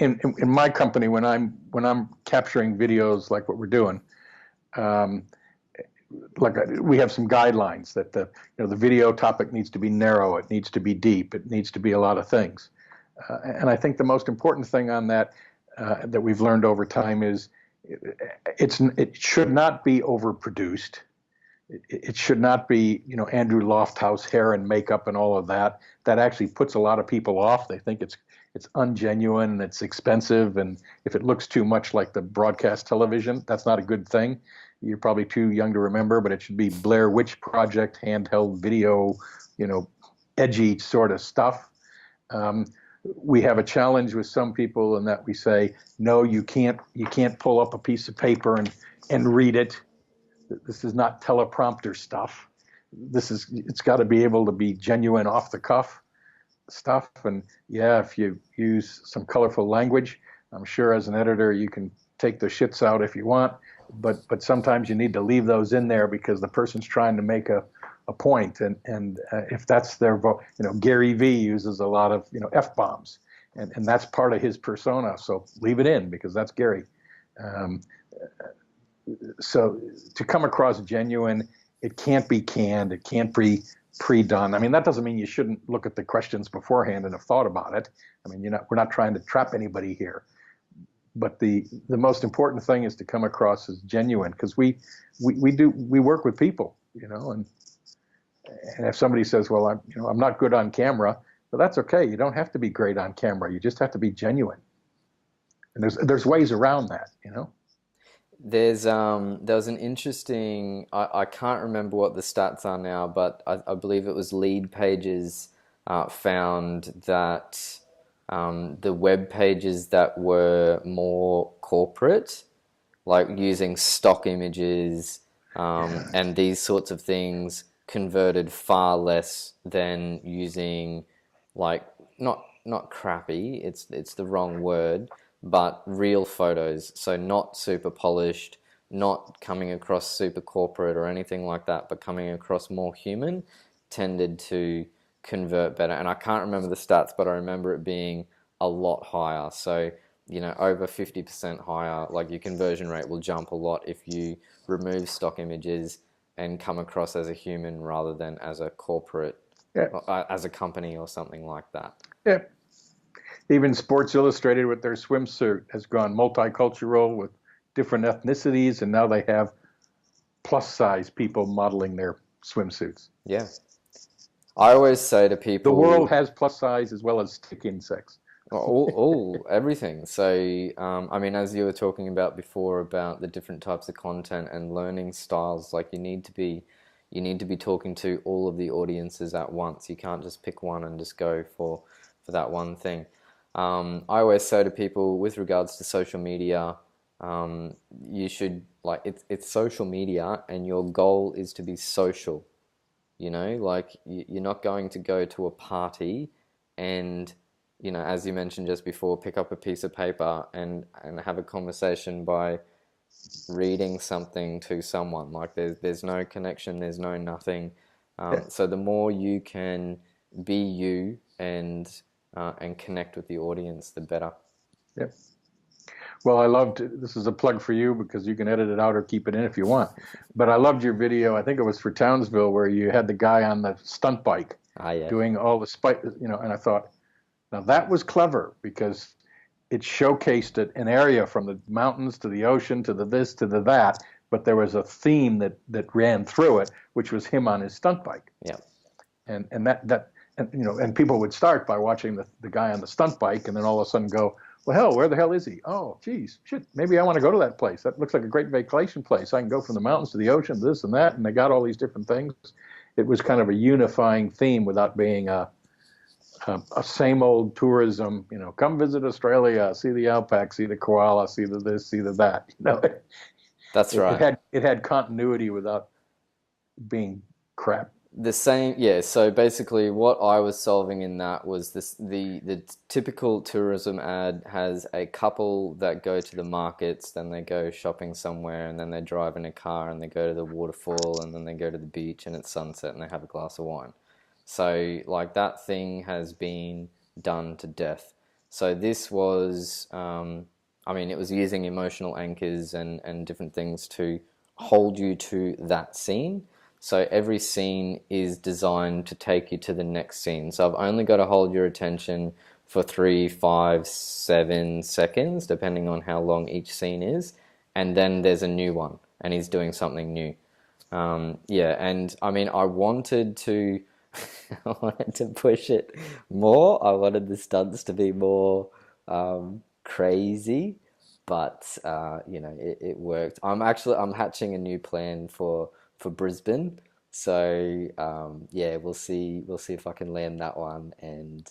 in my company, when I'm capturing videos like what we're doing, um, we have some guidelines that the video topic needs to be narrow, it needs to be deep, it needs to be a lot of things, and I think the most important thing on that that we've learned over time is it should not be overproduced. It should not be, Andrew Lofthouse hair and makeup and all of that. That actually puts a lot of people off. They think it's ungenuine and it's expensive. And if it looks too much like the broadcast television, that's not a good thing. You're probably too young to remember, but it should be Blair Witch Project, handheld video, edgy sort of stuff. We have a challenge with some people in that we say, no, you can't pull up a piece of paper and read it. This is not teleprompter stuff. It's got to be able to be genuine, off the cuff stuff. And yeah, if you use some colorful language, I'm sure as an editor you can take the shits out if you want, but sometimes you need to leave those in there because the person's trying to make a point, and if that's their Gary Vee uses a lot of F-bombs, and that's part of his persona, so leave it in because that's Gary. So to come across genuine, it can't be canned, it can't be pre-done. I mean, that doesn't mean you shouldn't look at the questions beforehand and have thought about it. I mean, we're not trying to trap anybody here. But the most important thing is to come across as genuine, because we work with people, and if somebody says, well, I'm not good on camera, well, that's okay. You don't have to be great on camera. You just have to be genuine. And there's ways around that, There was an interesting, I can't remember what the stats are now, but I believe it was Lead Pages found that the web pages that were more corporate, like using stock images and these sorts of things, converted far less than using not crappy, it's the wrong word, but real photos. So not super polished, not coming across super corporate or anything like that, but coming across more human, tended to convert better. And I can't remember the stats, but I remember it being a lot higher. So, over 50% higher, like your conversion rate will jump a lot if you remove stock images and come across as a human rather than as a corporate, as a company or something like that. Yeah. Even Sports Illustrated with their swimsuit has gone multicultural with different ethnicities, and now they have plus-size people modeling their swimsuits. Yeah. I always say to people... The world has plus-size as well as stick insects. Everything. So, I mean, as you were talking about before about the different types of content and learning styles, like you need to be talking to all of the audiences at once. You can't just pick one and just go for that one thing. I always say to people with regards to social media, you should, it's social media and your goal is to be social. You're not going to go to a party and, as you mentioned just before, pick up a piece of paper and have a conversation by reading something to someone. Like there's no connection, there's no nothing. So the more you can be you and connect with the audience, the better. Yep. Well, I loved, this is a plug for you because you can edit it out or keep it in if you want. But I loved your video, I think it was for Townsville, where you had the guy on the stunt bike doing all the and I thought, now that was clever because it showcased an area from the mountains to the ocean to the this to the that, but there was a theme that ran through it, which was him on his stunt bike. Yeah. And people would start by watching the guy on the stunt bike, and then all of a sudden go, well, hell, where the hell is he? Oh, geez, shit, maybe I want to go to that place. That looks like a great vacation place. I can go from the mountains to the ocean, this and that, and they got all these different things. It was kind of a unifying theme without being a same old tourism, come visit Australia, see the outback, see the koala, see the this, see the that. That's right. It had continuity without being crap. The same, yeah. So basically, what I was solving in that was the typical tourism ad has a couple that go to the markets, then they go shopping somewhere, and then they drive in a car and they go to the waterfall, and then they go to the beach and it's sunset and they have a glass of wine. So like that thing has been done to death. So this was, I mean, it was using emotional anchors and different things to hold you to that scene. So every scene is designed to take you to the next scene. So I've only got to hold your attention for 3, 5, 7 seconds, depending on how long each scene is. And then there's a new one, and he's doing something new. Yeah, and I mean, I wanted to, I wanted to push it more. I wanted the stunts to be more crazy, but you know, it worked. I'm hatching a new plan for Brisbane, so yeah, we'll see if I can land that one and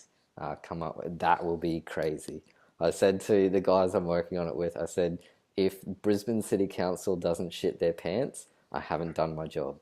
come up with that. Will be crazy. I said to the guys I'm working on it with, I said, if Brisbane City Council doesn't shit their pants, I haven't done my job.